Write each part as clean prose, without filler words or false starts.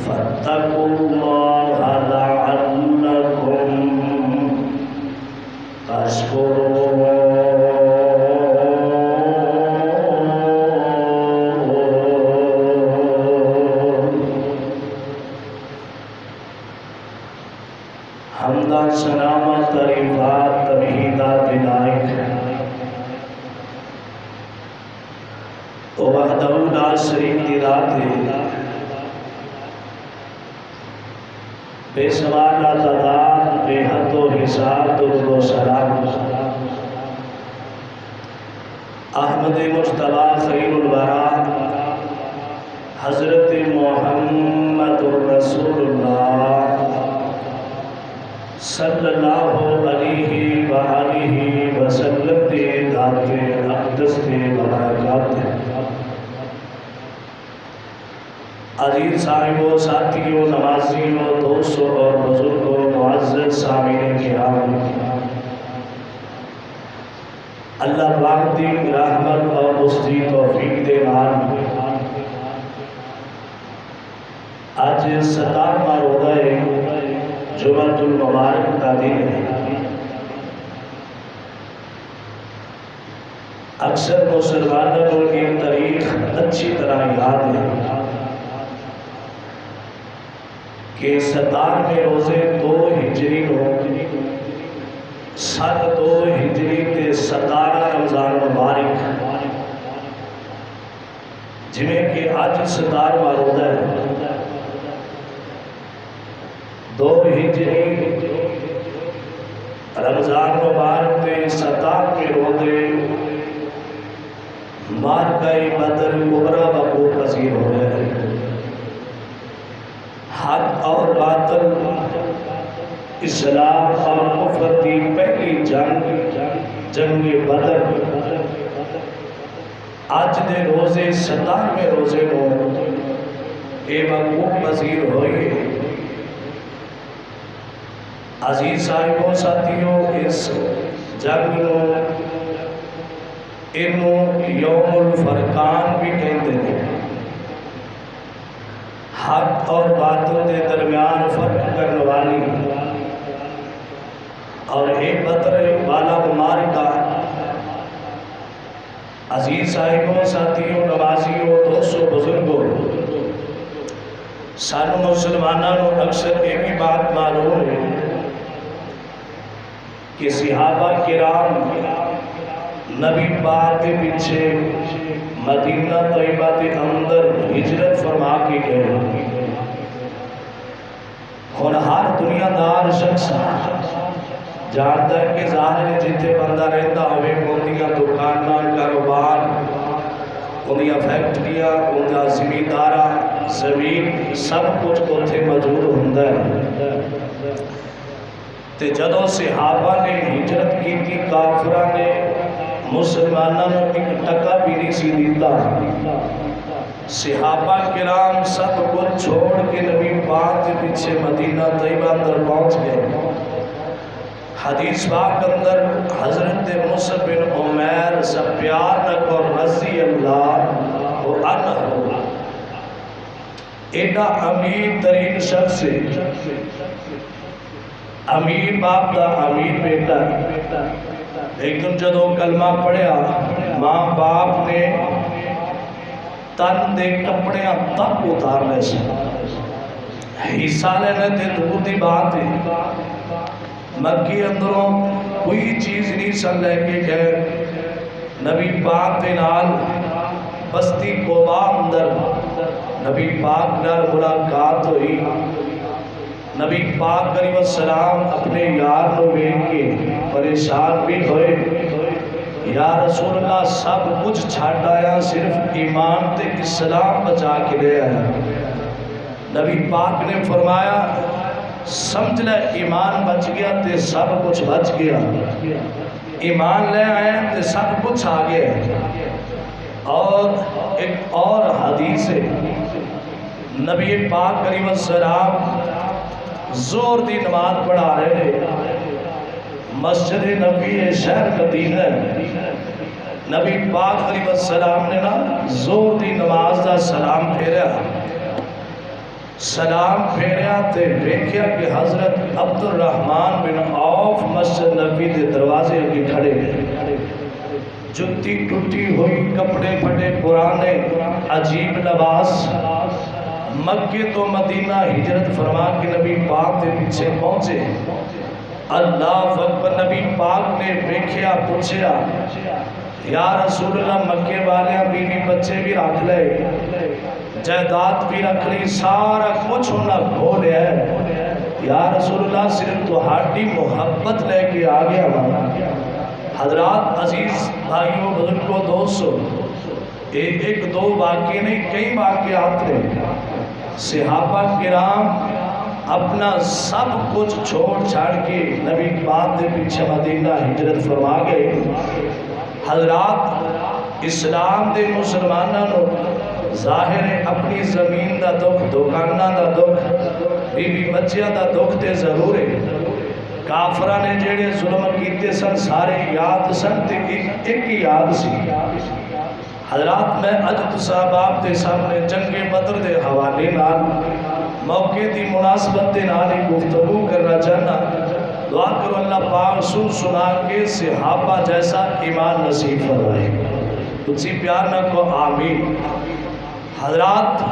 فاتقوا الله لعلكم تشكرون. حمدہ سلامت تعریفات تمہیدات الہی تو وحدہ لا شریک کی ذات ہے، بے سوال لا تعداد بے حد و حساب درود و سلام احمد مجتبی خیر الورا حضرت محمد رسول اللہ صلی اللہ علیہ وآلہ وسلم دے ذات اقدس دے برکات دے. عزیز صاحبوں، ساتھیوں، نمازیوں، دوستوں اور بزرگوں، معزز سامعین کرام، اللہ پاک دی رحمت اور اس دی توفیق دے نال آج 17واں روزہ جمعۃ المبارک کا دن ہے. اکثر مسلمانوں کی تاریخ اچھی طرح یاد ہے کہ 17ویں روزے 2 ہجری نو سن 2 ہجری تے 17 رمضان مبارک جویں کہ اج 17واں روزہ ہے. 2 ہجری رمضان مبارک تے 17ویں روزے معرکہ بدر کبریٰ وقوع پذیر ہوئے ہیں. حق اور باطل، اسلام اور کفر کی پہلی جنگ بدر آج دے روزے 17ویں روزے کو اے وقوع پذیر ہوئی. عزیز صاحبوں، ساتھیوں، اس جنگ انہوں یوم الفرقان بھی کہتے ہیں. حق اور باطل کے درمیان فرق کرنے والی اور ایک بدر والا معرکہ. عزیز صاحبوں، ساتھیوں، نمازیوں، دوستوں، بزرگوں، سانو مسلمانوں اکثر ایک ہی بات معلوم ہے کہ صحابہ کرام نبی پاک کے پیچھے مدینہ طیبہ کے اندر ہجرت فرما کے گئے. اور ہر دنیا دار شخص جانتا ہے کہ ظاہر ہے جتنے بندہ رہتا ہوئے اندیاں دکانہ کاروبار، اندیاں فیکٹریاں، اندیاں زمیندارہ زمین سب کچھ اتنے موجود ہوتا ہے. تے جدوں صحابہ نے ہجرت کی تھی کافرہ نے مسلمانوں نے ایک ٹکا بھی نہیں سی دیتا. صحابہ کرام سب کچھ چھوڑ کے نبی پاک کے پیچھے مدینہ طیبہ اندر پہنچ گئے. حدیث پاک اندر حضرت مصعب بن عمیر سفیان اور رضی اللہ عنہ ایڈا امیر ترین شخص ہے، امیر باپ دا امیر بیٹا. لیکن جدو کلمہ پڑھیا ماں باپ نے تن دے کپڑیاں تک اتار لے سے. حصہ لینے تے دور دی بات ہے، مکی اندروں کوئی چیز نہیں سن لے کے گئے. نبی پاک دے نال بستی قباء اندر نبی پاک نال ملاقات ہوئی. نبی پاک علیہ السلام اپنے یار نو ویکھ کے پریشان بھی ہوئے. یا رسول اللہ سب کچھ چھاڑ آیا، صرف ایمان تے اسلام بچا کے لے آیا. نبی پاک نے فرمایا سمجھ لے ایمان بچ گیا تے سب کچھ بچ گیا، ایمان لے آئے تے سب کچھ آ گیا. اور ایک اور حدیث ہے، نبی پاک علیہ السلام زور دی نماز پڑھا رہے ہیں مسجد نبی شہر مدینہ. نبی پاک علیہ السلام نے نا زور دی نماز دا سلام پھیرا. سلام پھیریا تے دیکھیا کہ حضرت عبد الرحمن بن عوف مسجد نبی دے دروازے اگے کھڑے ہیں، جتی ٹوٹی ہوئی، کپڑے پھٹے پرانے، عجیب لباس۔ مکے تو مدینہ ہجرت فرما کے نبی پاک دے پیچھے پہنچے۔ اللہ اکبر، نبی پاک نے دیکھیا، پوچھیا یا رسول اللہ مکے والے بیوی بچے بھی رکھ لے، جائیداد بھی رکھ لی، سارا کچھ ہونا کھو لیا ہے، یا رسول اللہ صرف تہاڈی محبت لے کے آ گیا مانا۔ حضرات عزیز بھائیوں بزرگوں دوستو، ایک دو واقعے نہیں، کئی واقعات نے۔ صحابہ کرام اپنا سب کچھ چھوڑ چھاڑ کے نبی پاک دے پیچھے مدینہ ہجرت فرما گئے۔ حضرات اسلام دے مسلمانوں ظاہر ہے اپنی زمین دا دکھ، دکانہ دا دکھ، بیوی بچیاں دا دکھ تے ضرور ہے۔ کافرہ نے جیڑے ظلم کیتے سن سارے یاد سن تے ایک ہی یاد سی۔ حضرات میں اج صاحب آپ دے سامنے جنگ بدر دے حوالے نال موقع دی مناسبت دے نال ہی گفتگو کرنا چاہنا۔ دعا کرو اللہ پاک سن سنا کے صحابہ جیسا ایمان نصیب فرمائے، اسی پیار نہ کو آمین۔ حضرات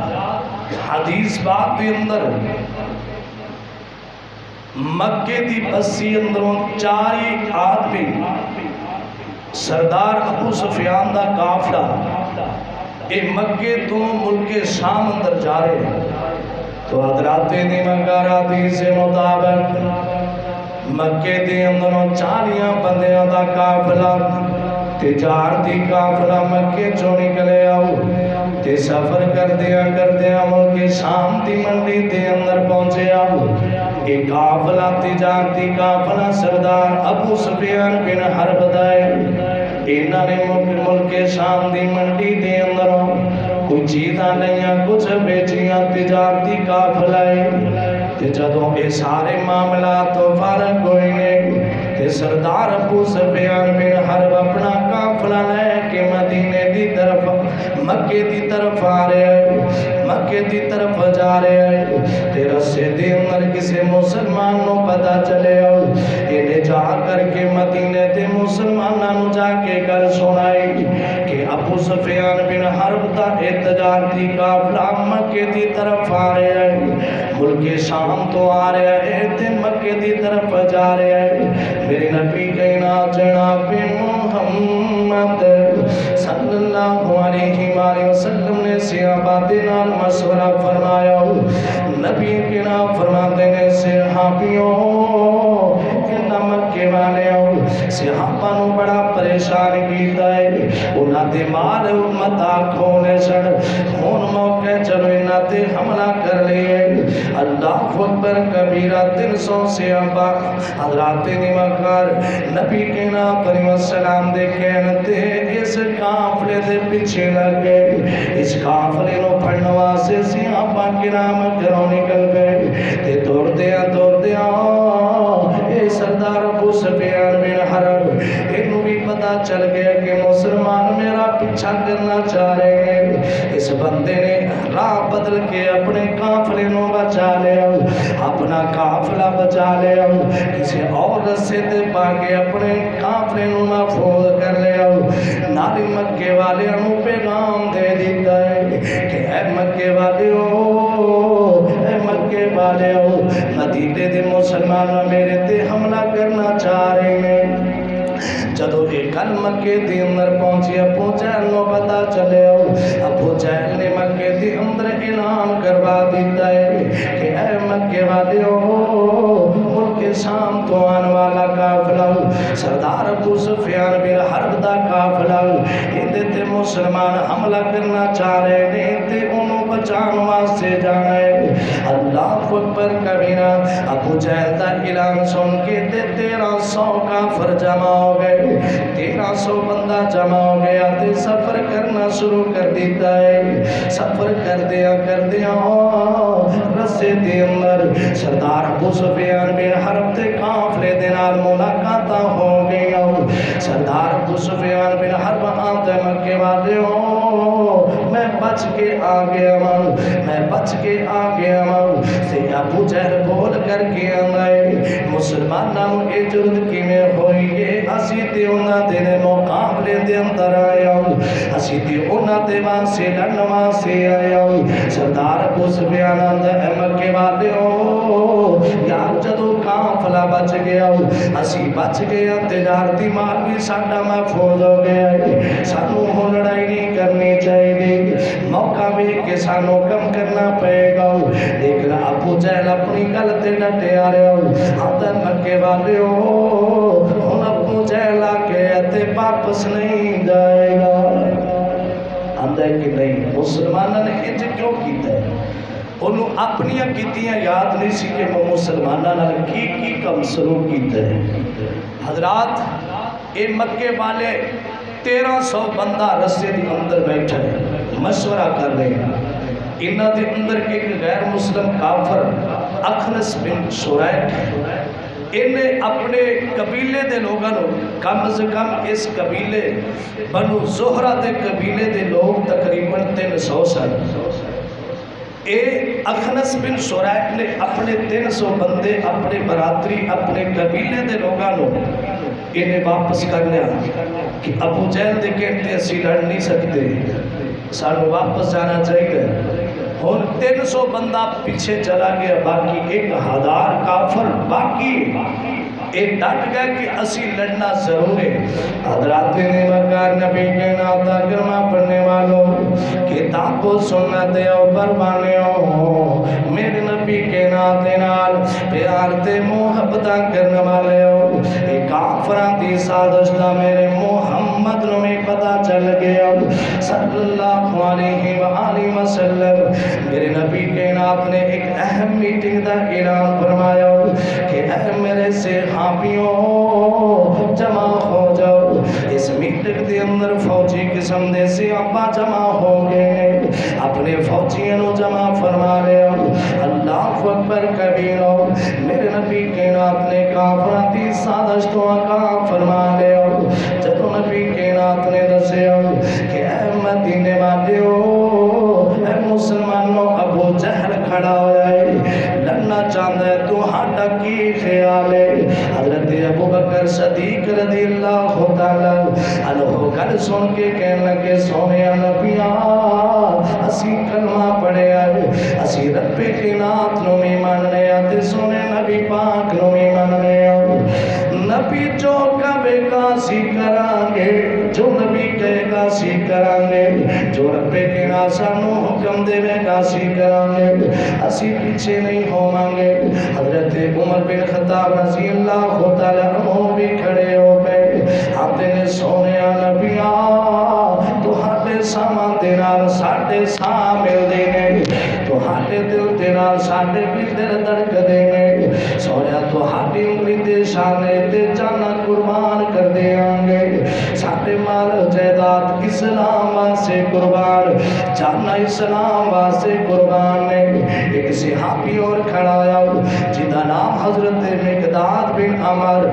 حدیث بات دے اندر مکے دی بسی اندروں چاری آدمی سردار ابو سفیان دا قافلہ اے مکے تو ملک شام اندر جا رہے ہیں۔ تو حضرات دی مکار حدیث مطابق مکے دے اندروں 40 بندیاں دا قافلہ تجارتی قافلہ مکے چوں نکلے آؤ تے سفر کر دیا ملک شام دی منڈی دے اندر پہنچے آؤ۔ ایک قافلہ تجارتی قافلہ سردار ابو سفیان بن حرب دائے، انہاں نے ملک شام دی منڈی دے اندروں کوئی چیزاں نہیں، کچھ بیچیاں تجارتی قافلہ تے جدوں اے سارے معاملات تو فارغ ہوئے نے تے سردار ابو سفیان بن حرب اپنا قافلہ لے کے مدینے دی طرف مکے دی طرف آ رہے ہیں، مکے دی طرف جا رہے ہیں۔ تے رسے دے اندر کسے مسلمان نو پتہ چلے ہو، انہیں جا کر کے مدینے دے مسلمانوں جا کے گل سنائی کہ ابو سفیان بن حرب دا تجارتی قافلہ مکے دی طرف آ رہے ہیں، ملک شام تو آ رہے ہیں تے مکے دی طرف جا رہے ہیں۔ میرے نبی کہنا جناب محمد صلی اللہ علیہ وآلہ وسلم نے صحابہ دے نال مشورہ فرمایا، نبی کے نام فرماتے ہیں صحابیوں انہاں مکے والے صحابہ نو بڑا پریشان کیتا ہے، انہاں دے مال متا کھونے سن، ہن موقع چلو انہاں تے حملہ کر لیے۔ اللہ اکبر کبیرہ 300 صحابہ حضرات نمکار نبی کے نام پر السلام دے کہنتے اس قافلے دے پیچھے لگے، اس قافلے نو پھڑن واسطے صحابہ کرام گھروں نکل گئے تے دوڑ دیا اے سردار ابو سفیان بن حرب انہوں بھی پتہ چل گیا کہ مسلمان میرا پیچھا کرنا چاہ رہے ہیں۔ اس بندے نے راہ بدل کے اپنے قافلے نو بچا لیا، اپنا قافلہ بچا لیا، کسی اور رسے دے پاکے اپنے قافلے نو محفوظ کر لیا۔ نالی مکے والے انہوں پیغام دے دیتا ہے کہ اے مکے والے اے مکے والے مدینے دے مسلمان میرے تے حملہ کرنا چاہ رہے ہیں۔ جدو ایک کل مکے دی اندر پہنچی ابو جہل نو پتا چلے ابو جہل نے مکے دی اندر اعلان کروا دیتا ہے کہ اے مکے والے ملک شام تو آن والا قافلہ سردار ابو سفیان بن حرب دا قافلہ اندے تے مسلمان حملہ کرنا چاہ رہے ہیں تے انہوں بچان واسطے جانا ہے۔ اللہ اکبر کبیرہ ابو جہل دا اعلان سن کے تے 1300 کافر جمع ہو گئے، 1300 بندہ جمع ہو گیا تے سفر کرنا شروع کر دیتا ہے۔ سفر کر دیا رسے دے اندر سردار ابو سفیان بن حرب تے قافلے دے نال ملاقاتاں ہو گئیاں۔ سردار ابو سفیان بن حرب آتے مکے والے میں بچ کے آ گیا میں میں بچ کے آ گیا ہوں تے ابو جہل بول کر کے آئے مسلمانوں اے جرد کی میں ہوئی ہے اسی تے انہاں دے مقابلے دے اندر آیا ہوں اسی تے انہاں دے واسے لڑن واسے آیا ہوں سردار ابو سفیان آندا مکے والے ہو یار جدو قافلہ بچ گیا ہوں اسی بچ گیا تجارتی مال بھی ساڈا محفوظ ہو گیا ہے سانو ہو لڑائی نہیں کرنی چاہیے موقع بھی کہ سانو کم کرنا پڑے گا لیکن ابو جہل اپنی گل تے ڈٹے آ رہے ہو آدھا مکے والے ہو ہن ابو جہل آ کے تے واپس نہیں جائے گا آدھا کہ نہیں مسلمانوں نے انج کیوں کیتا ہے انہوں اپنی کیتیاں یاد نہیں سی کہ وہ مسلمانوں نے کی کم سلوک کیتا ہے حضرات اے مکے والے 1300 بندہ رسے دی اندر بیٹھا ہے مشورہ کر رہے ہیں انہاں دے اندر ایک غیر مسلم کافر اخنس بن شرائح انہیں اپنے قبیلے دے لوگاں کم از کم اس قبیلے بنو زہرہ دے قبیلے دے لوگ تقریباً 300 سال اے اخنس بن شرائح نے اپنے 300 بندے اپنے برادری اپنے قبیلے دے لوگاں انہیں واپس کر لیا کہ ابو جہل دے کہتے اسی لڑ نہیں سکتے سانو واپس جانا چاہیے اور 300 بندہ پیچھے چلا گیا باقی 1000 کافر باقی ایک ڈٹ گیا کہ اسی لڑنا ضرور ہے حضرات نے مکار نبی کے ناتا کرما پڑھنے والوں کتاب کو سنت اور پروانے ہو میرے نبی کے ناتے نال پیار تے محبتہ کرنے والے ہو ایک کافران دی سازشتہ میرے محمد نو میں پتہ چل گیا صلی اللہ علیہ وآلہ وسلم میرے نبی کے نات نے ایک اہم میٹنگ دا اعلان فرمایا کہ اہم میرے سے صحابیوں جمع ہو جاؤ اس میٹنگ دے اندر فوجی قسم دے صحابہ جمع ہو گئے اپنے فوجیوں جمع فرما لیا اللہ اکبر کبیرہ میرے نبی کے نات نے کافران دی سازشتوں کا فرما لیا جب نبی کے نات نے دسیا کہ اے مدینے والے ہو اے مسلمانوں ابو جہل کھڑا ہوا ہے لڑنا چاہتا ہے تو ہاٹا کی خیال ہے حضرت ابو بکر صدیق رضی اللہ تعالیٰ عنہ گل سن کے کہنے لگے سونے نبیاں اسی کلمہ پڑھے آئے اسی رب کی نات نو میں ماننے آتے سونے نبی پاک نو میں ماننے آئے نبی جو کبے کا سی کرانگے جو نبی کہے گا سی کرانگے جو رب کے ناسانو حکم دے میں گا سی کرانگے اسی پیچھے نہیں ہو مانگے حضرت عمر بن خطاب رضی اللہ تعالیٰ عنہ بھی کھڑے ہو گئے آتے نے سونے نبیاں تو ہاتے سامان دینار ساٹھے سام مل دینے تو ہاتے دل دینار ساٹھے بھی دل دڑک دینے سونے تو ہاتی انگلی دے شانے تے جانا قربان کر دے آنگے ساٹھے مال جیدات اسلام سے قربان جانا اسلام سے قربان نے ایک صحابی اور کھڑا آیا جدا نام حضرت مقداد بن عمر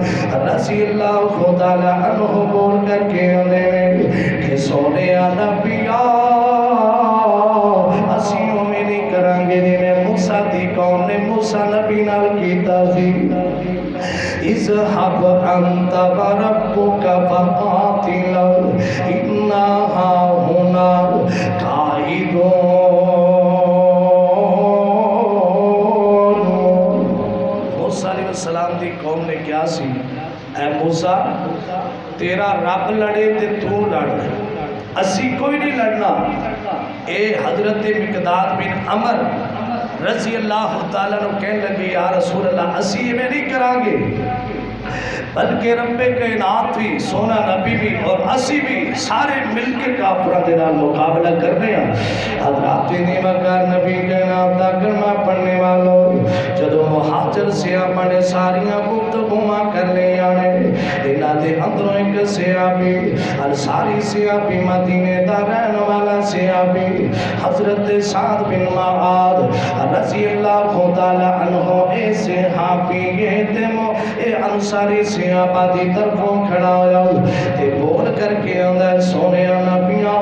رضی اللہ تعالیٰ عنہ بول کر کے اندھے کہ سونے نبیاں اسی امیدی کرانگے جنہیں موسیٰ دی قوم نے موسیٰ نبی نال کیتا سی اذهب انت وربك فقاتلا انا هاهنا قاعدون موسیٰ علیہ السلام دی قوم نے کیا سی اے موسیٰ تیرا رب لڑے تے تو لڑ اسی کوئی نہیں لڑنا اے حضرت مقداد بن عمر رضی اللہ تعالیٰ نے کہنے لگے یا رسول اللہ اسی میں نہیں کرانگے بلکہ رب کائنات بھی سونا نبی بھی اور اسی بھی سارے مل کے کافرہ دینال مقابلہ کرنے ہیں حضرات نے مکار نبی کائنات دا کلمہ پڑھنے والوں جدو مہاجر سیابہ نے ساریاں گفتگوما کر لے آنے انہاں دے اندروں ایک سیابی انصاری سیابی مدینے دا رہن والا سیابی حضرت سعد بن معاذ رضی اللہ تعالیٰ عنہ اے صحابی اے انصاری سیابہ دی طرفوں کھڑا ہویا تے بول کر کے اندر سونے نبیاں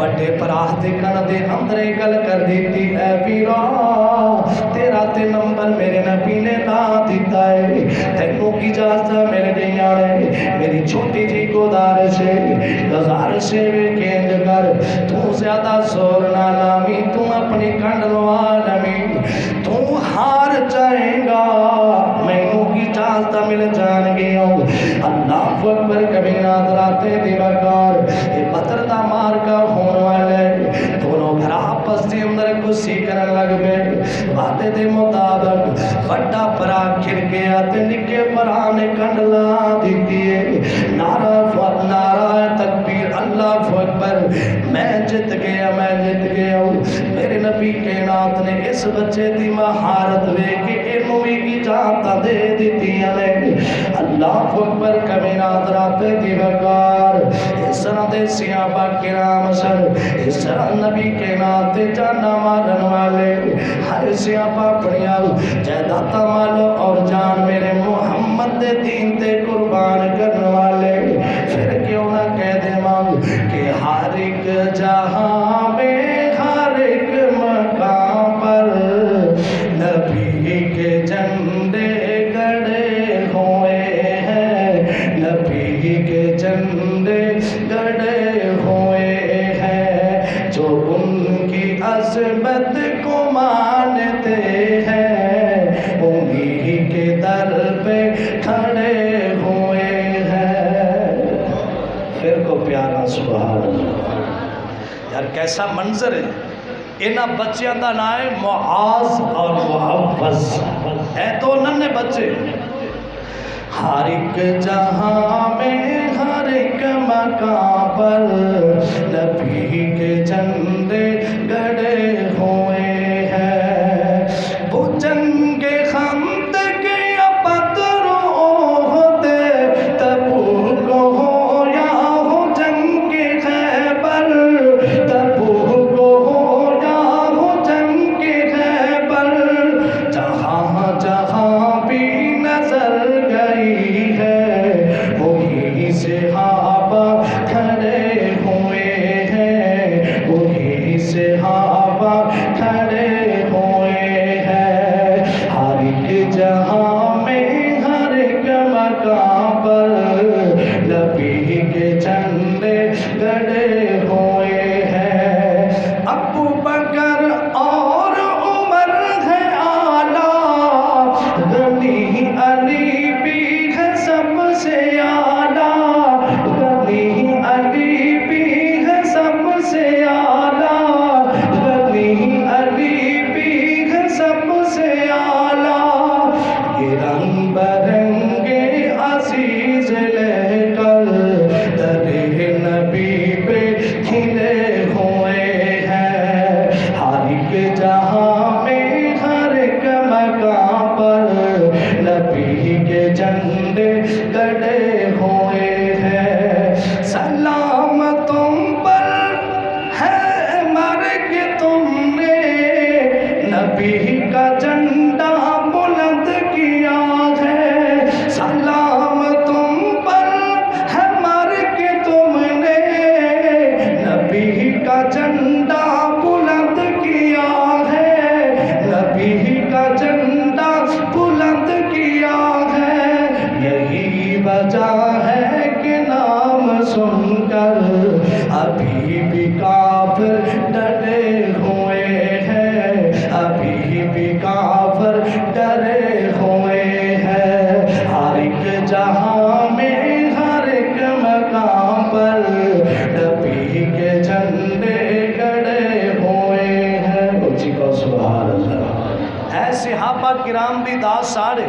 بڑے پراہ دے کن دے اندرے گل کر دیتی اے پیرا تیرا تے نمبر میرے نبی نے لا دیتا ہے تینوں کی اجازت میرے گئی آنے میری چھوٹی جی گزارش سے کینج کر تو زیادہ زور نہ لامی تو اپنی کنڈ لوا لمی تو ہار جائے گا میں کی اجازت مل جان گیا اللہ اکبر کبھی نادراتے دیوکار یہ پتر دا مار کا ہون والے دونوں گھر آپس دے اندر کسی کرن لگ بے وعدے دے مطابق بڑا پرا کھر گیا تے نکے پرانے کنڈلا دیتی ہے نعرہ تکبیر اللہ اکبر میں جت گیا میرے نبی کائنات نے اس بچے دی مہارت وے کہ انہوں کی اجازت دے دیتی ہے اللہ اکبر کمینات راتے دی بکار اس طرح دے صحابہ کرام سر اس طرح نبی کائنات دے جانا مارن والے ہر صحابہ پڑھیا جائیداد مال اور جان میرے محمد دے دین تے قربان کرنے والے پھر کیوں نہ کہہ دے مانگ کہ ہر ایک جہاں میں ہر ایک مقام پر نبی کے جھنڈے گڑے ہوئے ہیں نبی کے جھنڈے گڑے ہوئے ہیں جو ان کی عظمت کو مانتے ہیں انہی کے در پہ کھڑے ہوئے ہیں پھر کو پیارا سبحان اللہ یار کیسا منظر ہے انہا بچیاں دا نائے معاذ اور معوض اے دو ننے بچے ہر ایک جہاں میں ہر ایک مقام پر نبی کے جھنڈے گڑے ہوئے ہیں وہ جنگ خندق یا بدر احد تبوک ہو یا ہو جنگ خیبر تبوک ہو یا ہو جنگ خیبر جہاں جہاں بھی نظر گئی ہے وہی صحابہ کھڑے ہوئے ہیں وہی صحابہ کھڑے ہوئے ہیں ہر ایک جہاں میں ہر ایک مقام پر نبی کے جھنڈے گڑے ہوئے ہیں ابو بکر اور عمر ہے اعلیٰ غنی علی بھی ہے سب سے اعلیٰ غنی علی بھی ہے سب سے اعلیٰ غنی علی بھی ہے سب سے اعلیٰ یہ رنگ برنگے عزیز لے کر در نبی پہ کھلے ہوئے ہیں ہر ایک جہاں میں ہر ایک مقام پر نبی کے جھنڈے گڑے ہوئے ہیں سلام تم پر ہے مرگ تم نے نبی کا جھنڈا بلند کیا ہے سلام تم پر ہے مرگ تم نے نبی کا جھنڈا بلند کیا ہے نبی کا جھنڈا بلند کیا ہے یہی وجہ ہے کہ نام سن کر ابھی بھی کافر ڈرے ہوئے ہیں ابھی بھی کافر ڈرے ہوئے ہیں ہر ایک جہاں میں ہر ایک مقام پر نبی کے جھنڈے گڑے ہوئے ہیں اچھی کو سبحان اللہ اے صحابہ کرام دی دا سارے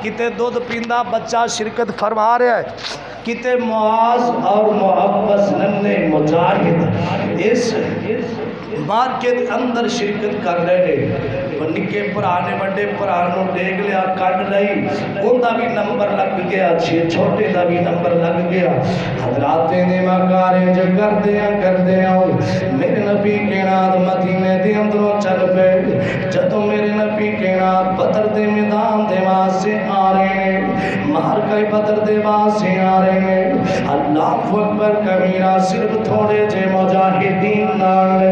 کتے دودھ پیندہ بچہ شرکت فرما رہا ہے کتے معاذ اور معوض ننے مجاہد اس مارکیٹ اندر شرکت کر رہے وہ نکے پرانے بڑے پرانوں دیکھ لیا کٹ رہی ان دا بھی نمبر لگ گیا چھوٹے دا بھی نمبر لگ گیا حضرات نے مکاریں جو کر دیا میرے نبی کے نات مدینے دے اندروں چل پہ جدو میرے نبی کے نات بدر دے میدان دے وہاں سے آ رہے ہیں مار کے بدر دے واسطے آ رہے ہیں اللہ اکبر کبیرہ صرف تھوڑے جے مجاہدین نال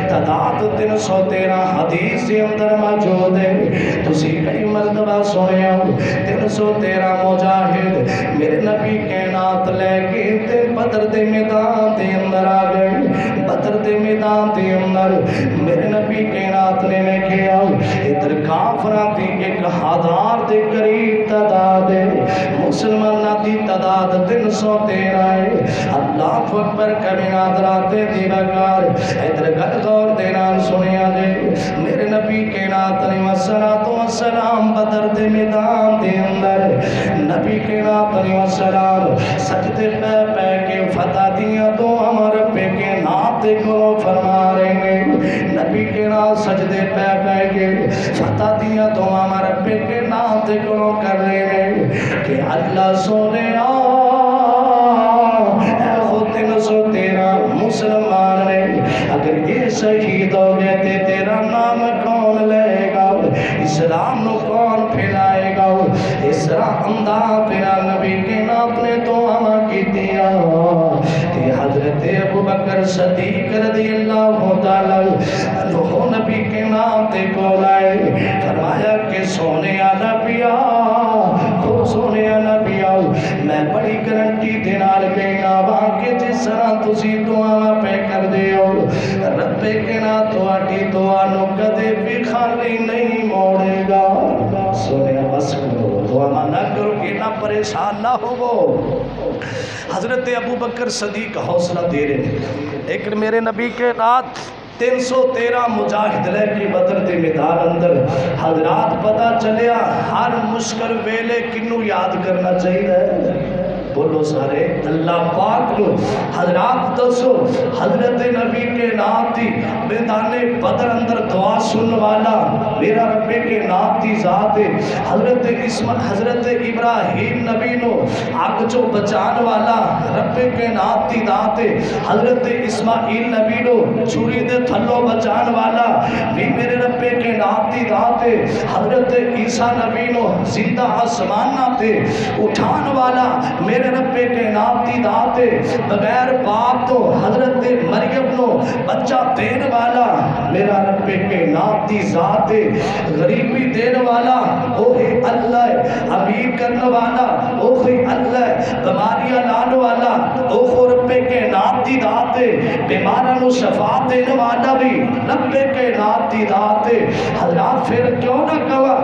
تعداد 313 حدیث کے اندر موجود ہے تسی کئی مرتبہ سنیا 313 مجاہد میرے نبی کے نات لے کے تے بدر دے میدان دے اندر آ گئے بدر دے میدان دے اندر میرے نبی کے نات نے کیا ادھر کافران دی 1000 دے قریب تعداد ہے مسلمانہ دی تعداد 313 ہے اللہ اکبر کبیرہ دراتے دی بکار ادھر گل غور دینا سنیا دے میرے نبی کے نات نے والسلام بدر دے میدان دے اندر نبی کے نات نے والسلام سجدے پہ پہ کے فتح دیا تو ہمارے پہ کے نات کو فرما رہے ہیں نبی کے نات سجدے پہ پہ کے فتح دیا تو ہمارے پہ کے نات کو کر رہے ہیں کہ اللہ سونے اے خود 313 مسلمان نے اگر یہ شہید ہو گئے تھے تیرا نام کون لے گا اسلام نو کون پھیلائے گا اس طرح انداز پھیلا نبی کے نام نے تو ہم کی دیا کہ حضرت ابو بکر صدیق رضی اللہ تعالیٰ عنہ نبی کے نام تے کو لائے فرمایا کہ سونے نبیا خوب سونے نبیا میں بڑی گارنٹی دینال کہنا باقی جس طرح تسی دعا پہ کر دیو رب کے نا تواڈی دعا نو کدے بھی خالی نہیں موڑے گا سونے بس کرو دعا نہ کرو کہ نہ پریشان نہ ہوو حضرت ابو بکر صدیق حوصلہ دے رہے ہیں لیکن میرے نبی کے رات 313 مجاہد لے کے بدر دے میدان اندر حضرات پتہ چلیا ہر مشکل ویلے کنو یاد کرنا چاہیے بولو سارے اللہ پاک لو حضرات دسو حضرت نبی کے نام تھی میدان بدر اندر دعا سن والا میرا رب کے نام تھی ذات حضرت ابراہیم نبی نو آگ جو بچان والا رب کے نام تھی ذات حضرت اسماعیل نبی نو چھری دے تھلو بچان والا بھی میرے رب کے نام تھی ذات حضرت عیسیٰ نبی نو زندہ آسمان ناتے اٹھان والا میرے رب کے نام دی ذات بغیر باپ تو حضرت مریم نو بچہ دین والا میرا رب کے نام دی ذات غریبی دین والا اوہ اللہ امیر کرنے والا اوہ اللہ بیماریاں لان والا اوہ رب کے نام دی ذات بیماروں نو شفا دین والا بھی رب کے نام دی ذات حضرات پھر کیوں نہ کہا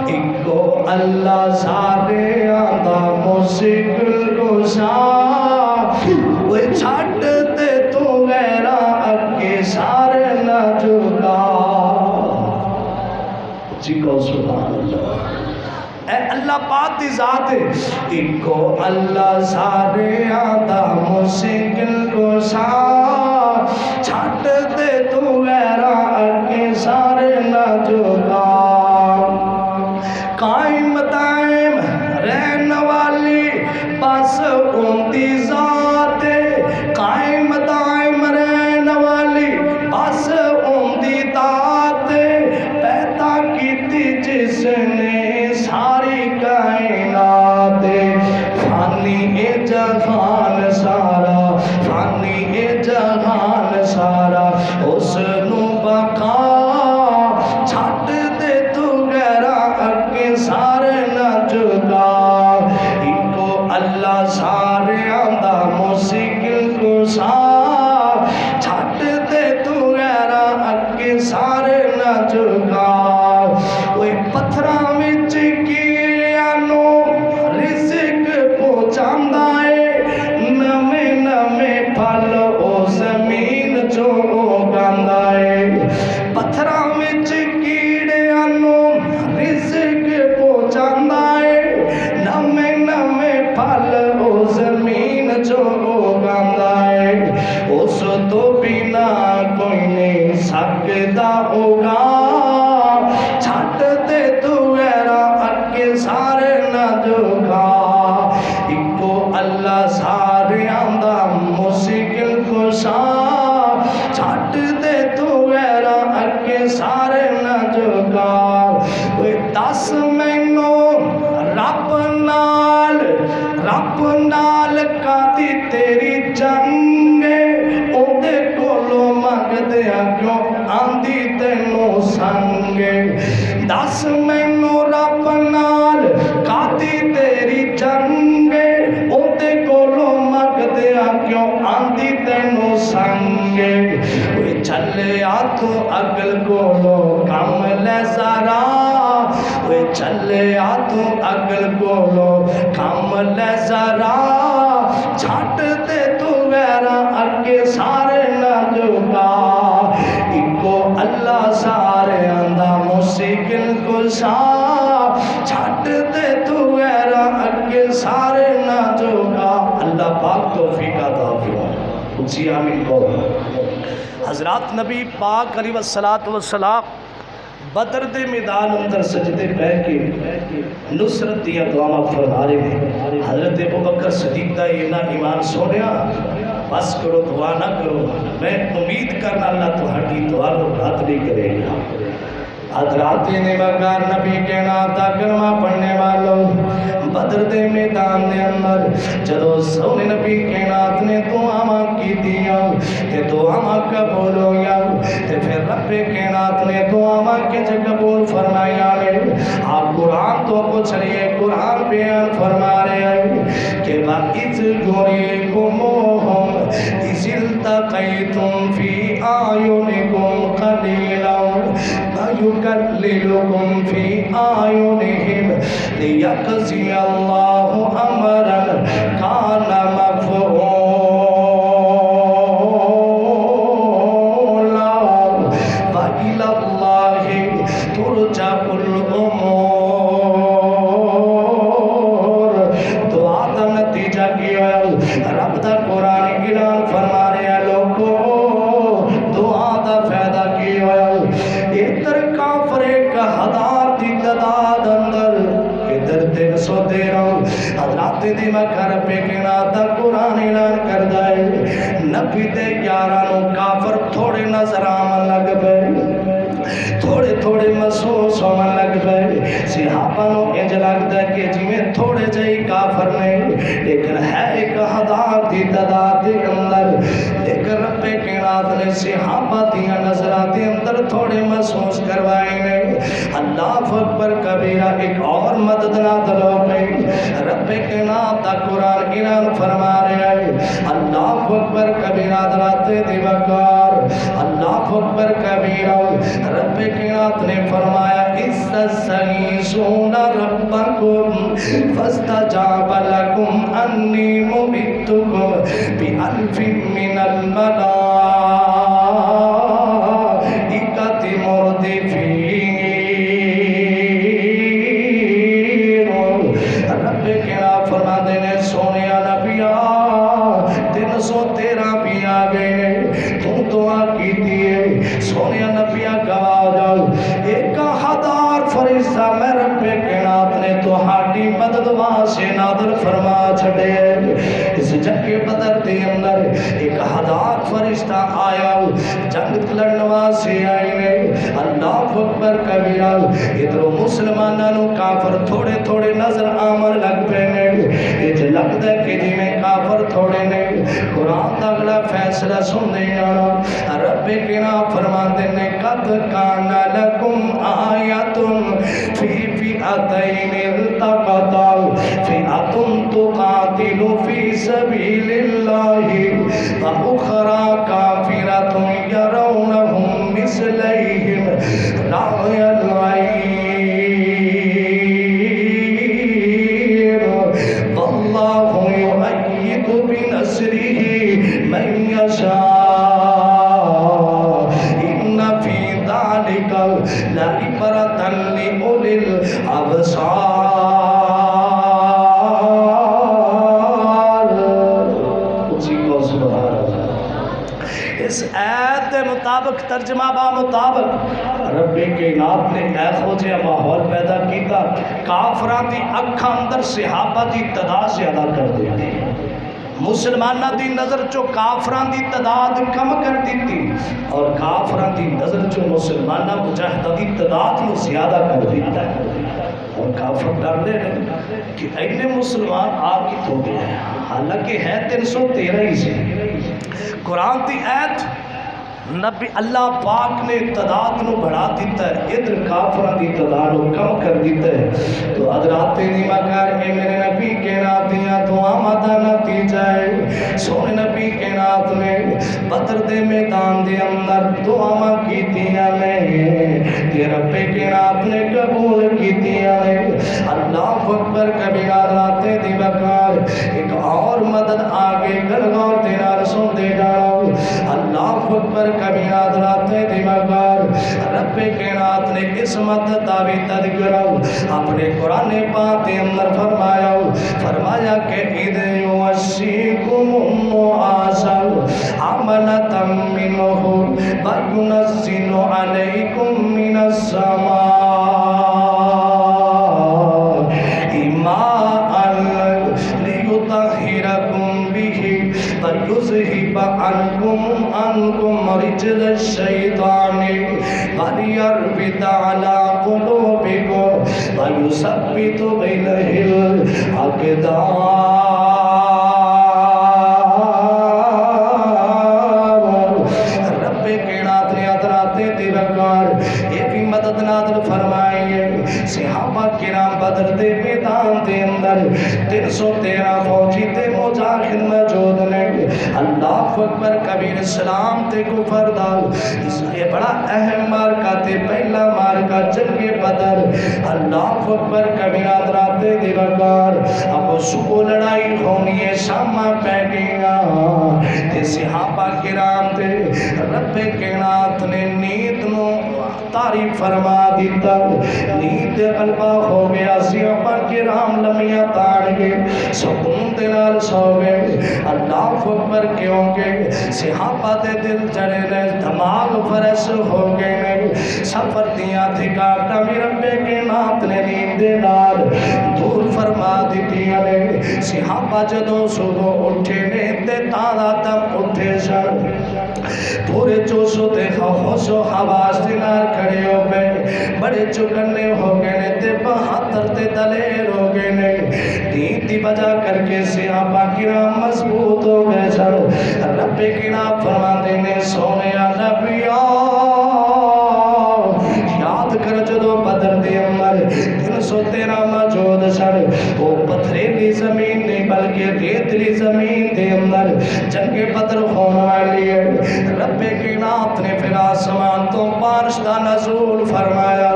ایکو اللہ سارے آدھا مشکل وہ چھاٹتے تو غیرہ اکے سارے نہ جھکا جی کو سبحان اللہ اے اللہ پاک دی ذات ایکو اللہ سارے آدھا مشکل کو چھاٹتے تو غیرہ اکے سارے نہ جھکا قائم دائم رہنے والی بس ان دی ذات قائم دائم رہنے والی بس ان دی ذات پیدا کی جس نے ساری کائنات فانی اے جہان سارا فانی اے جہان سارا اس نو بقا چھٹ دے تو گہرا اکے سارے نہ جھکا اللہ سارے آندہ مشکل کو چھٹ دے تو غیرہ اکے سارے نہ جھکا وہ پتھراں وچ کیڑیاں رزق پہنچاندا ہے نویں نویں پھل او زمین چوں اگاندا ہے پتھراں وچ کیڑیاں رزق پہنچاندا ہے نویں نویں پھل او زمین جو اگاندا ہے اس تو بنا کوئی نہیں سکدا اگا چھٹ دے تو غیرہ اکے سارے نہ جھکا ایکو اللہ سارے آندہ مشکل کشا چھٹ دے تو غیرہ اکے سارے نہ جھکا وہ دس مینوں رب نال کیوں آندی تینوں سنگے دس مینوں رب نال کاتی تیری جنگے اندے کولوں مگدیا کیوں آندی تینوں سنگے کوئی چلے تو اگل کولوں کم لے ذرا کوئی چلے تو اگل کولوں کم لے ذرا چھٹ دے تو غیرہ اگے سارے نہ جھکا ایکو اللہ سارے آندہ مشکل کشا چھٹ دے تو غیرہ اگے سارے نہ جھکا اللہ پاک توفیق عطا فرمائے اچھی آمین کو حضرات نبی پاک علیہ السلام بدر دے میدان اندر سجدے پہ کے نصرت دیا دعا فرما رہے ہیں حضرت ابوبکر صدیق دا اینا ایمان سونیا بس کرو دعا نہ کرو میں امید کرنا اللہ تو ہٹی دعا کو رات نہیں کرے گا حضرات نے بکار نبی کے ناتا کلمہ پڑھنے والوں بدر دے میدان دے اندر جدو سونے نبی کے نات نے دعا ماں کی دیا کہ دعا ماں قبول ہو گیا تے پھر رب کے نات نے دعا ماں کے جو قبول فرمایا ہے آپ قرآن تو کچھ لیے قرآن بیان فرما رہے ہیں کہ وَإِذْ يُرِيكُمُوهُمْ إِذِ الْتَقَيْتُمْ فِي أَعْيُنِكُمْ قَلِيلًا وَيُكَلِّلُكُمْ فِي أَعْيُنِهِمْ لِيَقْضِيَ اللَّهُ أَمْرًا كَانَ مَفْعُولًا وَإِلَى اللَّهِ تُرْجَعُ الْأُمُورُ دعا دا نتیجہ کیا رب دا قرآن اعلان فرما رہے ہیں لوگوں دعا دا فائدہ کیا ادھر کافر ایک ہزار دی تعداد اندر ادھر 313 حضرات دی مکر پہ گنا دا قرآن اعلان کر دائے نبی دے یارانوں کافر تھوڑے نظر آمن لگ پہ تھوڑے تھوڑے محسوس ہونے لگ پئے صحابہ نو انج لگتا ہے کہ جی میں تھوڑے جائی کافر نہیں لیکن ہے ایک ہزار دی تعداد دے اندر لیکن رب کے نات نے صحابہ دیا نظرات دے اندر تھوڑے محسوس کروائے نے اللہ اکبر کبیرہ ایک اور مدد نازل ہو گئی رب کے نات دا قرآن اعلان فرما رہے ہیں اللہ اکبر کبیرہ حضرات دی وقار اللہ اکبر کبیرہ رب کے نات نے فرمایا استستغیثون ربکم فاستجاب لکم انی ممدکم بألف من الملائکۃ مردفین رب کے نات فرما دینے سونیا نبیہ 313 بھی آگئے تو دعا کی دیئے سونیا نبیہ گواہ جاؤ ایک ہزار فرشتہ میں رب کے نات نے تو ہاٹی مدد وہاں سے نادر فرما چھڑے اس جنگ بدر دے اندر ایک ہزار فرشتہ آیا جنگ لڑنوا سے آئینے اللہ اکبر کبیرہ ادھر مسلمانوں کافر تھوڑے تھوڑے نظر آمر لگ پینے یہ لگتا ہے کہ جی میں کافر تھوڑے نے قرآن اگلا فیصلہ سننے آنا رب کے نام فرما دینے قد کان لکم آیت فی فئتین التقطا فئت تقاتل فی سبیل اللہ واخری کافرۃ یرونہم مثلیہم رأی العین واللہ یؤید بنصرہ من یشاء ان فی ذلک لعبرۃ لأولی الابصار اسی کو سبحان اللہ اس آیت مطابق ترجمہ با مطابق رب کائنات نے ایسا جہا ماحول پیدا کیتا کافران دی اکھا اندر صحابہ دی تعداد زیادہ کر دیتی مسلمانہ دی نظر چو کافران دی تعداد کم کر دیتی اور کافران دی نظر چو مسلمانہ مجاہدہ دی تعداد میں زیادہ کر دیتا ہے اور کافر ڈر دے رہے کہ اینے مسلمان آپ کی تو گئے ہیں حالانکہ ہے 313 ہی سے قرآن دی آیت نبی اللہ پاک نے تعداد نو بڑھا دیتا ہے، ادھر کافران دی تعداد نو کم کر دیتا ہے۔ تو حضرات نیمہ کار اے میرے نبی کے ناتیاں تو آمدہ نتیجہ ہے۔ سونے نبی کے نات نے بدر دے میدان دے اندر دعا کیتیاں نے، کہ رب کے نات نے قبول کیتیاں نے۔ اللہ اکبر کبھی حضرات دی بکار ایک اور مدد آگے گلگاؤں تیرا رسول دے جاؤ۔ اللہ اکبر کبھی حضرات دی بکار رب کے نات نے اس مدد داوی تذکرہ اپنے قرآن پاک کے اندر فرمایا کہ اِذْ يُوَشِّيكُمُ النُّعَاسَ أَمَنَةً مِّنْهُ وَيُنَزِّلُ عَلَيْكُم مِّنَ السَّمَاءِ مَاءً لِيُطَهِّرَكُم بِهِ وَيُذْهِبَ عَنكُم رِجْزَ الشَّيْطَانِ وَلِيَرْبِطَ عَلَىٰ قُلُوبِكُمْ وَيُثَبِّتُ بِهِ الْأَقْدَامَ۔ رب کے نات نے حضرات دی بکار یہ بھی مدد نازل فرمائی ہے۔ صحابہ کرام بدر دے میدان دے اندر 313 فوجی تے مجاہد موجود نے۔ اللہ اکبر کبیر اسلام تے کفر دال یہ بڑا اہم مارکہ تے پہلا مارکہ جنگ بدر۔ اللہ اکبر کبیر حضرات دی بکار اب صبح لڑائی ہونی ہے، شامہ پہ گیا تے صحابہ کرام تے رب کے نات نے نیند نو تعریف فرما دیتا، نیند قلبہ ہو گیا، صحابہ کرام لمیاں تاڑ گئے، سکون دلال سو گئے۔ اللہ اکبر کیوں کہ صحابہ دے دل جڑے نے، دماغ فرش ہو گئے نے، سفر دیاں تھکاٹا بھی رب کے نات نے نیند نال دور فرما دیتی نے۔ صحابہ جدوں صبح اٹھے نے تے تازہ دم اٹھے سن، پورے جوش و ہوش و حواس دینار کھڑے ہو گئے، بڑے چکنے ہو گئے نے تے بہادر تے دلیر ہو گئے نے۔ دین دی بجا کر کے صحابہ کرام مضبوط ہو گئے سن۔ رب کی نام فرما دینے سونے نبی یاد کر جدو بدر دے اندر 313 موجود سن، وہ پتھریلی زمین نہیں بلکہ ریتلی زمین دے اندر جنگ بدر ہونے والی ہے۔ رب کی نام نے پھر آسمان تو بارش دا نزول فرمایا،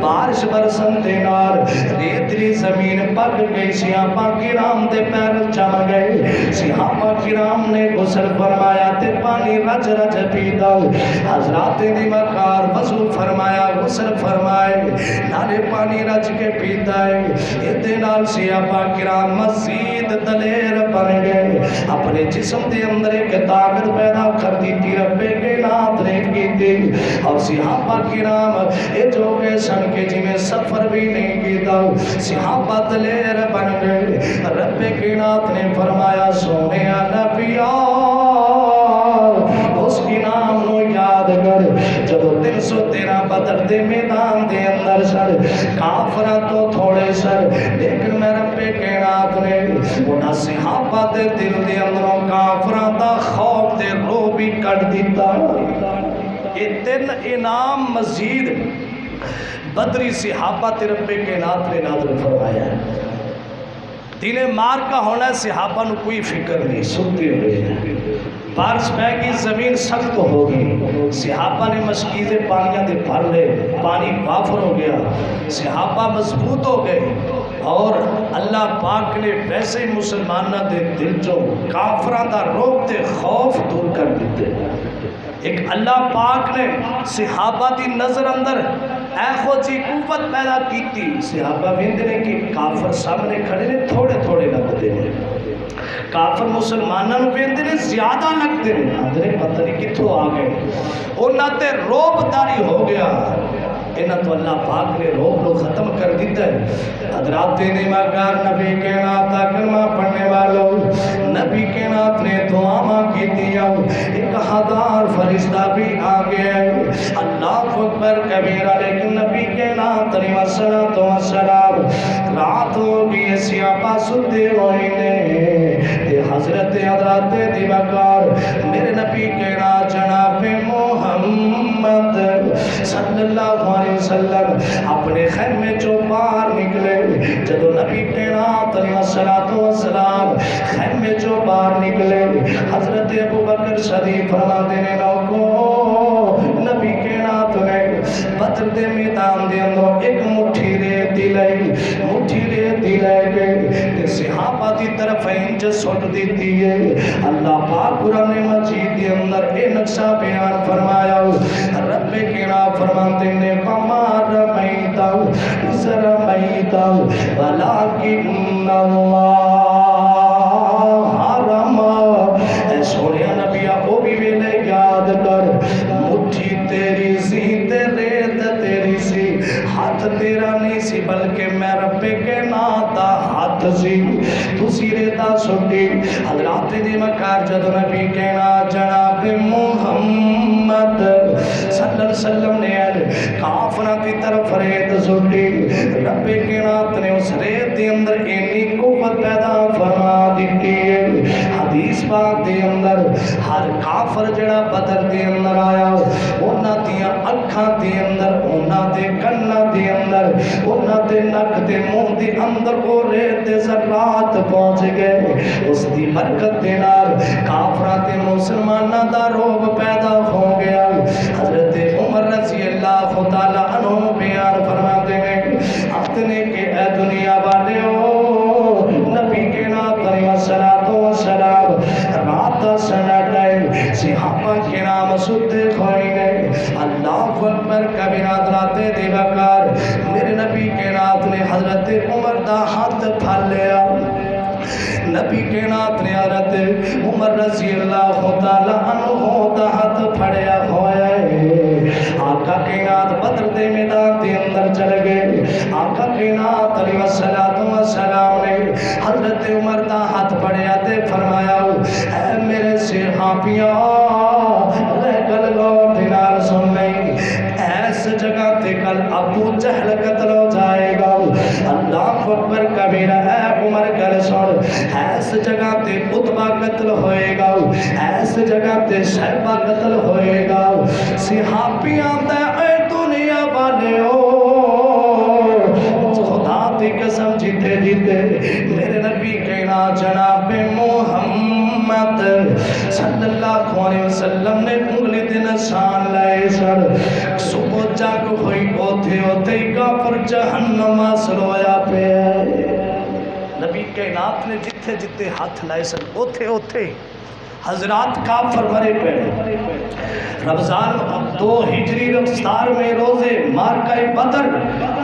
بارش برسن دے نال ریتلی زمین پک گئی، صحابہ کرام دے پیر چم گئے، صحابہ کرام نے غسل فرمایا تے پانی رج رج پیتا، حضرات دی مکار وضو فرمایا غسل فرمائے نالے پانی رج کے پیتا ہے۔ ادھے نال صحابہ کرام مزید دلیر بن گئے، اپنے جسم دے اندر ایک طاقت پیدا کر دی تھی رب کے نات نے کی تھی۔ اور صحابہ کرام اے جو گئے سن کے جی میں سفر بھی نہیں کیتا، صحابہ دلیر بن گئے۔ رب کے نات نے فرمایا سونے نبیہ اس کی نام نو یاد کر، جدو 313 بدر دے میدان دے اندر سر کافران تو تھوڑے سر، لیکن میں رب کے نات نے انہا صحابہ دے دل دے اندروں کافران دا خوف دے رو بھی کٹ دیتا۔ یہ 3 انعام مزید بدری صحابہ تے رب کے نات نے نازل فرمایا ہے۔ دن مار کا ہونا ہے، صحابہ نو کوئی فکر نہیں، سنتے ہوئے ہیں، بارش پہ کی زمین سخت ہوگی، صحابہ نے مشکیزیں پانیاں دے بھر لے، پانی وافر ہو گیا، صحابہ مضبوط ہو گئے، اور اللہ پاک نے ویسے ہی مسلمانہ دے دل جو کافران دا روک دے خوف دور کر دیتے۔ ایک اللہ پاک نے صحابہ دی نظر اندر ایخو جی قوت پیدا کی تھی، صحابہ ویندنے کی کافر سامنے کھڑے نے تھوڑے تھوڑے لگتے ہیں، کافر مسلمانوں ویندنے زیادہ لگتے ہیں، اندرے پتہ نہیں کتھوں آگئے، انہاں تے روب داری ہو گیا، انہاں تو اللہ پاک نے روب لو ختم کر دیتا ہے۔ حضرات نعمتگار نبی کے ناتا کلمہ پڑھنے والوں، نبی کے نات نے دعا کی دیا، 1000 فرشتہ بھی آگے ہیں، اللہ اکبر کبیرہ، لیکن نبی کے نات علیہ السلام رات ہوگی صحابہ ستے ہوئے نے، حضرت دی بکار میرے نبی کے نات جناب صلی اللہ علیہ وسلم اپنے خیمے چوں باہر نکلے جدو نبی کائنات علیہ السلام خیمے چوں باہر نکلے حضرت ابو بکر صدیق فرما دینے لوگوں نبی کائنات نے بدر دے میدان دے اندر ایک مٹھی ریت دی لے کے صحابہ دی طرف انج سٹ دیتی ہے اللہ پاک قرآن مجید دے اندر اے نقشہ بیان فرمایا رب کینا فرماتے نے وما رمیت اذ رمیت ولکن اللہ رمى اے سونے نبی او بھی ویلے یاد کر مٹھی تیری سی تے ریت تیری سی ہاتھ تیرا نہیں سی بلکہ میں رب کے ناتا ہاتھ سی تو سیرے دا سٹی حضرات دی مکار جد نبی کے نا جناب محمد صلی اللہ علیہ وسلم نے کافرہ کی طرف ریت سٹی رب کے نات نے اس ریت دی اندر اینی قوت پیدا فرما دیتی ہے حدیث پاک دے اندر ہر کافر جڑا بدر دے اندر آیا اونا دیا اکھاں دے اندر اونا دے کنہ دے اندر اونا دے نک دے منہ دے اندر وہ ریت دے ذرات پہنچ گئے اس دی برکت دے نال کافرہ دے مسلمانہ دا روب پیدا ہو گیا حضرت عمر رضی اللہ تعالیٰ عنہ بیان فرماتے ہیں اپنے کہ اے دنیا والے ہو نبی کے نام علیہ السلام رات سنا ٹائم صحابہ کے نام سدے کھوئی گئے اللہ اکبر کبیرہ دراتے دے بکار میرے نبی کے نام نے حضرت عمر دا ہاتھ پھال لیا نبی کے نات نے حضرت عمر رضی اللہ تعالیٰ عنہ دا ہاتھ پھڑیا ہویا ہے آقا کے نات بدر دے میدان دے اندر چل گئے آقا کے نات علیہ السلام نے حضرت عمر دا ہاتھ پھڑیا تے فرمایا اے میرے صحابیاں لے کل لوٹ دینار سن نہیں ایس جگہ تے کل ابو جہل قتل ہو جائے گا اللہ اکبر کبیرہ اے عمر کل سن ایس جگہ تے عتبہ قتل ہوئے گا ایس جگہ تے شیبہ قتل ہوئے گا صحابیاں تے اے دنیا والے ہو خدا دی قسم جیتے جیتے میرے نبی کہنا جناب محمد صلی اللہ علیہ وسلم نے انگلی دے نشان لائے سر صبح جاگ ہوئی ہوتے کافر جہنم سلویا پہ نبی کائنات نے جتھے جتھے ہاتھ لائے سن اوتھے حضرات کافر مرے پڑے رمضان 2 ہجری رفتار میں روزے مارکہ بدر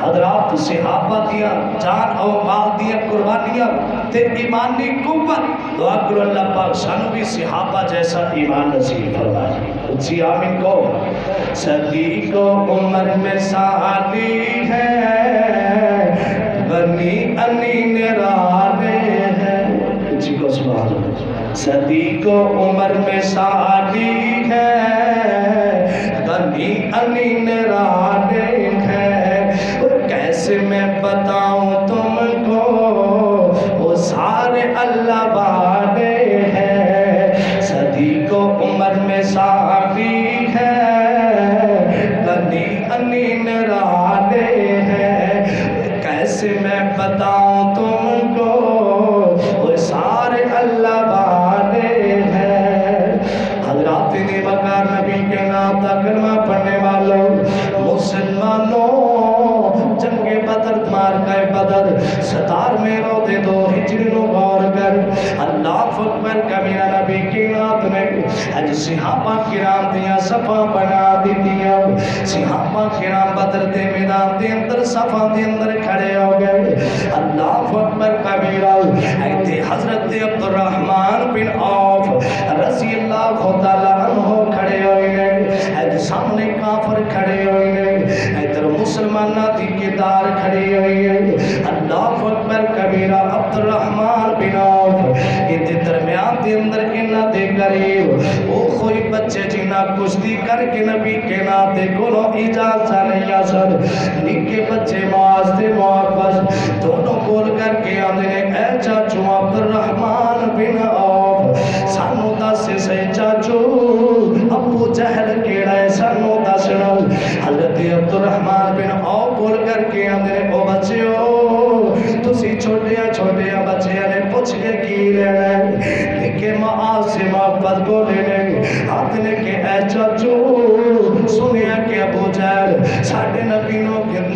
حضرات صحابہ دیا جان اور مال دیا قربانیاں تے ایمانی قوت دعا کرو اللہ پاک سانو بھی صحابہ جیسا ایمان نصیب فرمائے اچھی آمین کو صدیق و عمر میں سالی ہے بنی انین رانے ہیں اچھی کو سبحان اللہ صدیق و عمر میں سالی ہے بنی انین رانے ہیں کیسے میں بتاؤں تم کو وہ سارے اللہ بانے ہیں صدیق و عمر میں سالی ہے بنی انین رانے ہیں کیسے میں بتاؤں تم کو وہ سارے اللہ بانے ہیں حضرات نے بکار نبی کے نام تا کلمہ پڑھنے والوں مسلمانوں جنگ بدر مارکہ بدر 17 2 ہجری نو غور کر اللہ اکبر کبیرہ نبی کی نام نے اج صحابہ کرام دیا صفا بنا دیتیاں صحابہ کرام بدر دے میدان دے اندر صفا دے اندر کھڑے ہو گئے اللہ اکبر کبیرہ ایتے حضرت عبد الرحمن بن عوف رضی اللہ تعالیٰ عنہ کھڑے ہوئے گئے اج سامنے کافر کھڑے ہوئے گئے ایتر مسلمانہ دی کتار کھڑی ہوئی ہے اللہ اکبر کبیرہ عبد الرحمن بن عوف ایتے درمیان دے اندر انہ دے قریب وہ کوئی بچے جنہ کشتی کر کے نبی کے ناتے کلو اجازہ نہیں آسر نکے بچے معاذ دے معافظ دونوں بول کر کے آدھے اے چاچو عبد الرحمن بن عوف سانو دس سے چاچو ابو جہل کیڑا ہے سانو دس نو حضرت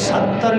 70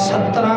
17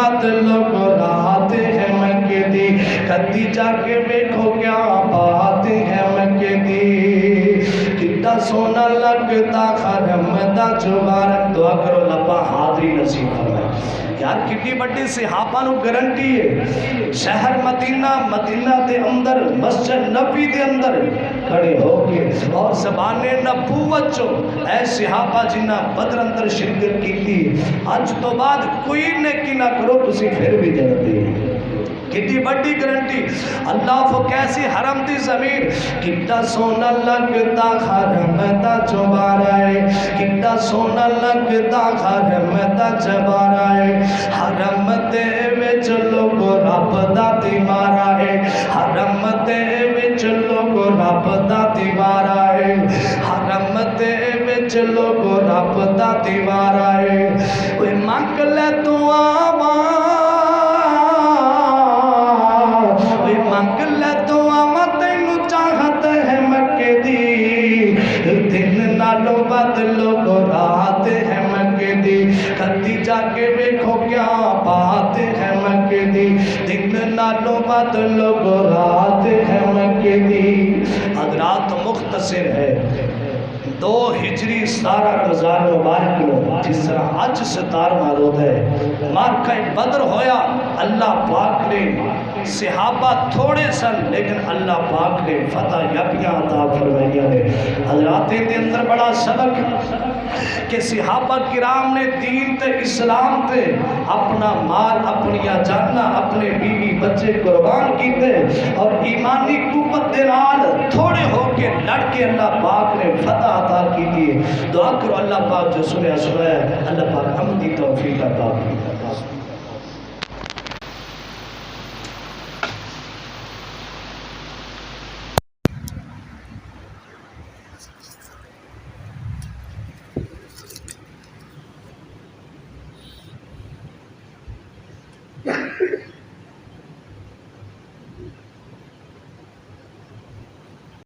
بعد لوگ رات ہے مکے دی کدی جا کے ویکھو کیا بات ہے مکے دی کتا سونا لگتا حرم دا چوبارک دعا کرو لبا حاضری نصیب فرمائے یار کتنی بڑی صحابہ نو گارنٹی ہے شہر مدینہ دے اندر مسجد نبی دے اندر کھڑے ہو کے اور زبان نبوت جو اے صحابہ جنہ بدر اندر شرکت کی تھی آج تو بعد کوئی نیکی نہ کرو تسی پھر بھی جنتی کتنی بڑی گارنٹی اللہ کو کیسی حرم دی زمین کتا سونا لگتا حرم دا چوبارائے کتا سونا لگتا حرم دا چوبارائے حرم دے وچ لوگ رب دا دیوارا ہے حرم دے وچ لوگ رب دا دیوارا ہے حرم دے وچ لوگ رب دا دیوارا ہے اوے منگ لے تو منگ لے تو آما تینو چاہت ہے مکے دی دن نالو بد لوگ رات ہے مکے دی کدی جا کے ویکھو کیا بات ہے مکے دی دن نالو بد لوگ رات ہے مکے دی حضرات مختصر ہے 2 ہجری 17 رمضان مبارک لو جس طرح آج 17واں روزہ ہے مارکہ بدر ہویا اللہ پاک نے صحابہ تھوڑے سن لیکن اللہ پاک نے فتح یابیاں عطا فرمائیاں نے حضرات دے اندر بڑا سبق کہ صحابہ کرام نے دین تے اسلام تے اپنا مال اپنیا جانا اپنے بیوی بچے قربان کیتے اور ایمانی قوت دے نال تھوڑے ہو کے لڑ کے اللہ پاک نے فتح عطا کی تھی دعا کرو اللہ پاک جو سنیا اللہ پاک ہم دی توفیق عطا فرمائے